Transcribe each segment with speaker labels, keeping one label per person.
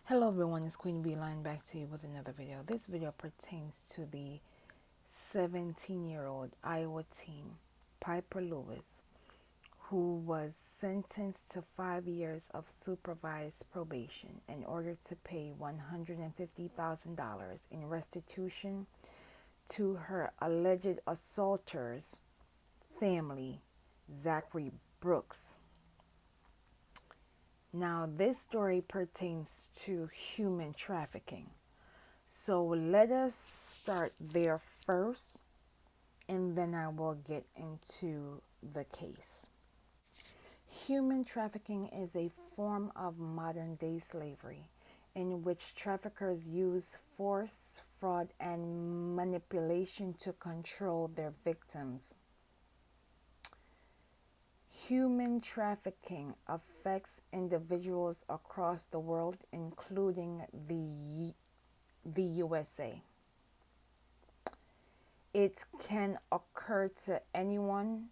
Speaker 1: Hello everyone, it's Queen Bee Line back to you with another video. This video pertains to the 17-year-old Iowa teen, Pieper Lewis, who was sentenced to 5 years of supervised probation in order to pay $150,000 in restitution to her alleged assaulter's family, Zachary Brooks. Now, this story pertains to human trafficking. So let us start there first, and then I will get into the case. Human trafficking is a form of modern-day slavery in which traffickers use force, fraud, and manipulation to control their victims. Human trafficking affects individuals across the world, including the USA. It can occur to anyone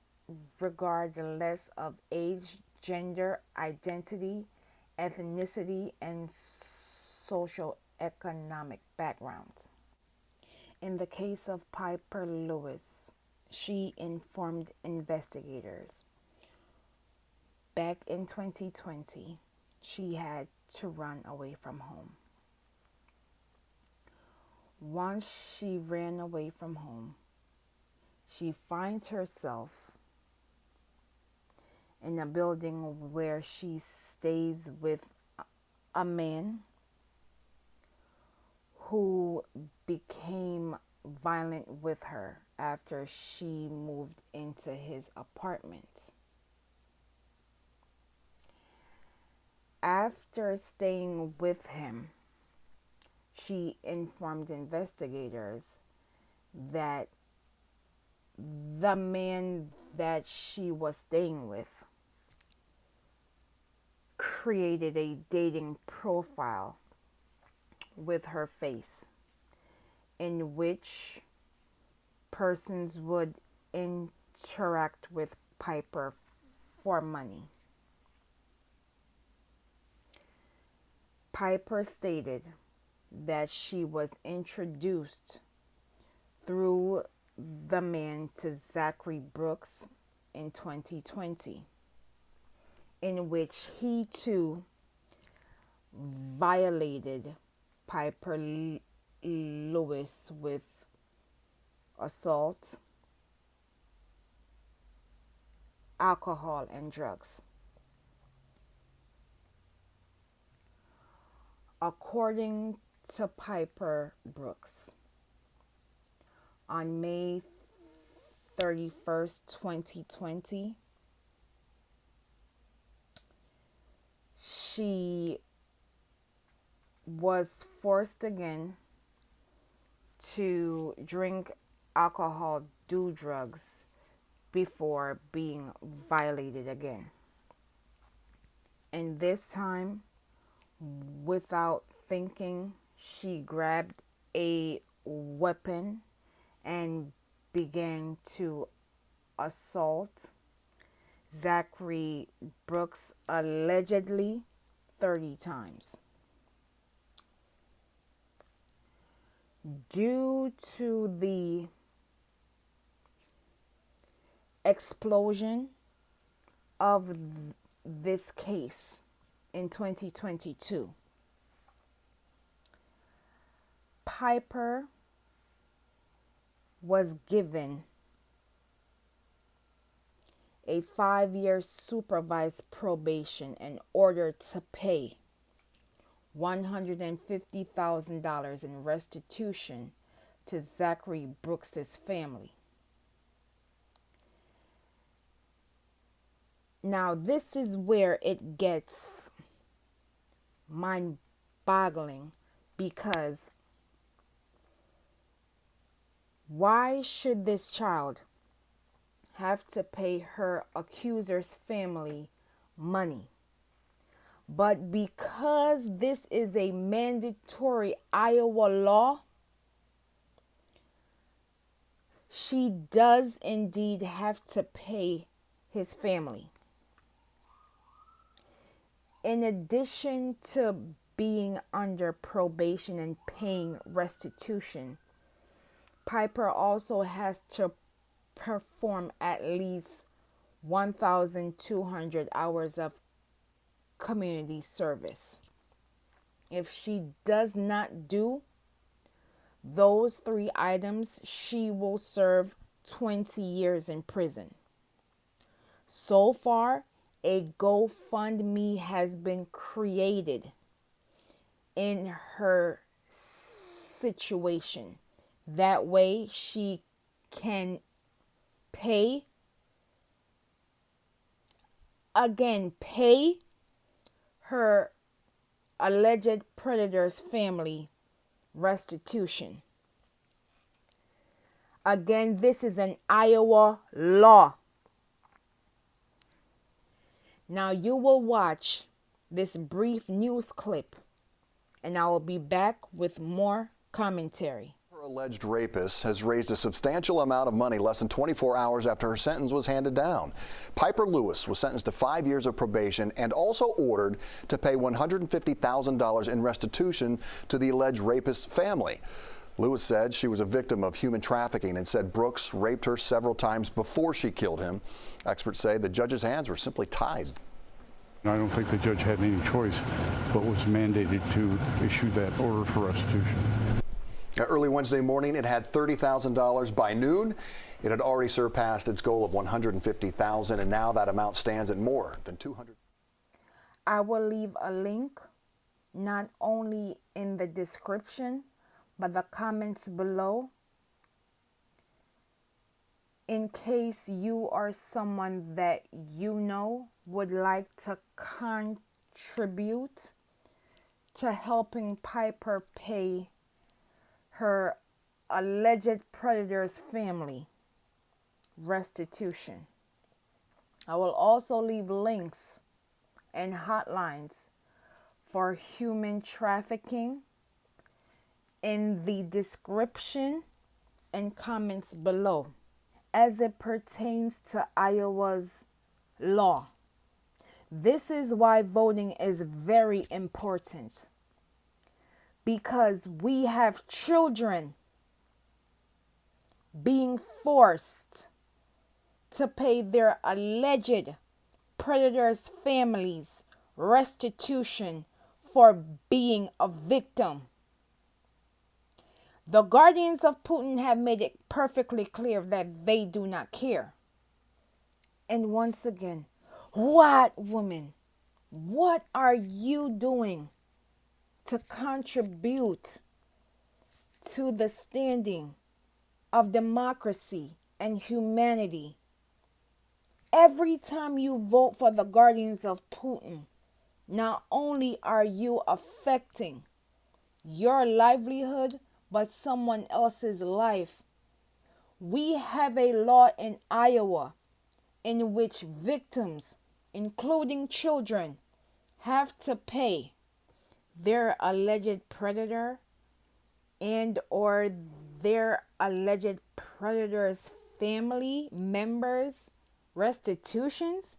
Speaker 1: regardless of age, gender, identity, ethnicity, and socioeconomic background. In the case of Pieper Lewis, she informed investigators. Back in 2020, she had to run away from home. Once she ran away from home, she finds herself in a building where she stays with a man who became violent with her after she moved into his apartment. After staying with him, she informed investigators that the man that she was staying with created a dating profile with her face in which persons would interact with Pieper for money. Pieper stated that she was introduced through the man to Zachary Brooks in 2020, in which he too violated Pieper Lewis with assault, alcohol, and drugs. According to Pieper Brooks, on May 31st, 2020, she was forced again to drink alcohol, do drugs before being violated again. And this time, without thinking, she grabbed a weapon and began to assault Zachary Brooks allegedly 30 times. Due to the explosion of this case in 2022, Pieper was given a 5-year supervised probation in order to pay $150,000 in restitution to Zachary Brooks's family. Now, this is where it gets mind-boggling, because why should this child have to pay her accuser's family money? But because this is a mandatory Iowa law, she does indeed have to pay his family. In addition to being under probation and paying restitution, Pieper also has to perform at least 1,200 hours of community service. If she does not do those 3 items, she will serve 20 years in prison. So far, a GoFundMe has been created in her situation. That way she can pay her alleged predator's family restitution. Again, this is an Iowa law. Now you will watch this brief news clip and I will be back with more commentary.
Speaker 2: Her alleged rapist has raised a substantial amount of money less than 24 hours after her sentence was handed down. Pieper Lewis was sentenced to 5 years of probation and also ordered to pay $150,000 in restitution to the alleged rapist's family. Lewis said she was a victim of human trafficking and said Brooks raped her several times before she killed him. Experts say the judge's hands were simply tied.
Speaker 3: I don't think the judge had any choice but was mandated to issue that order for restitution.
Speaker 2: Early Wednesday morning, it had $30,000. By noon, it had already surpassed its goal of $150,000, and now that amount stands at more than $200,000.
Speaker 1: I will leave a link not only in the description, but the comments below, in case you or someone that you know would like to contribute to helping Pieper pay her alleged predator's family restitution. I will also leave links and hotlines for human trafficking in the description and comments below as it pertains to Iowa's law. This is why voting is very important, because we have children being forced to pay their alleged predators' families restitution for being a victim. The guardians of Putin have made it perfectly clear that they do not care. And once again, what woman, what are you doing to contribute to the standing of democracy and humanity? Every time you vote for the guardians of Putin, not only are you affecting your livelihood, but someone else's life. We have a law in Iowa in which victims, including children, have to pay their alleged predator and or their alleged predator's family members restitutions.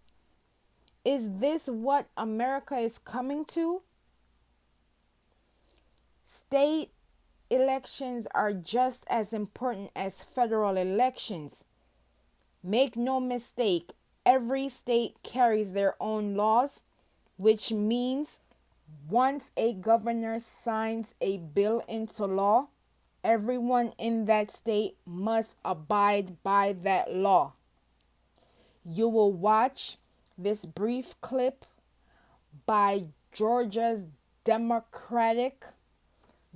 Speaker 1: Is this what America is coming to? State elections are just as important as federal elections. Make no mistake, every state carries their own laws, which means once a governor signs a bill into law, everyone in that state must abide by that law. You will watch this brief clip by Georgia's Democratic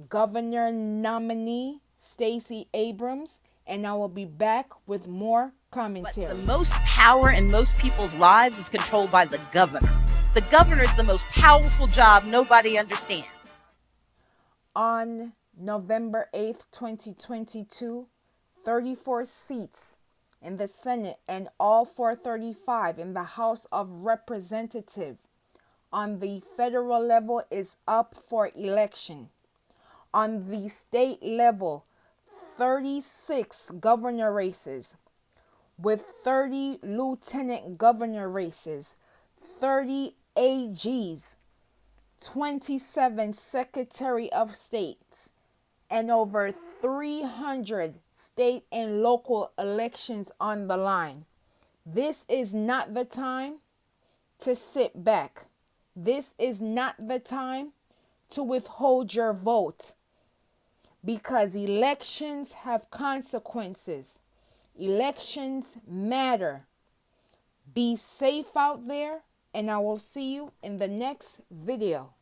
Speaker 1: Governor nominee Stacey Abrams, and I will be back with more commentary.
Speaker 4: But the most power in most people's lives is controlled by the governor. The governor is the most powerful job nobody understands.
Speaker 1: On November 8th, 2022, 34 seats in the Senate and all 435 in the House of Representatives on the federal level is up for election. On the state level, 36 governor races with 30 lieutenant governor races, 30 AGs, 27 Secretary of States, and over 300 state and local elections on the line. This is not the time to sit back. This is not the time to withhold your vote, because elections have consequences. Elections matter. Be safe out there, and I will see you in the next video.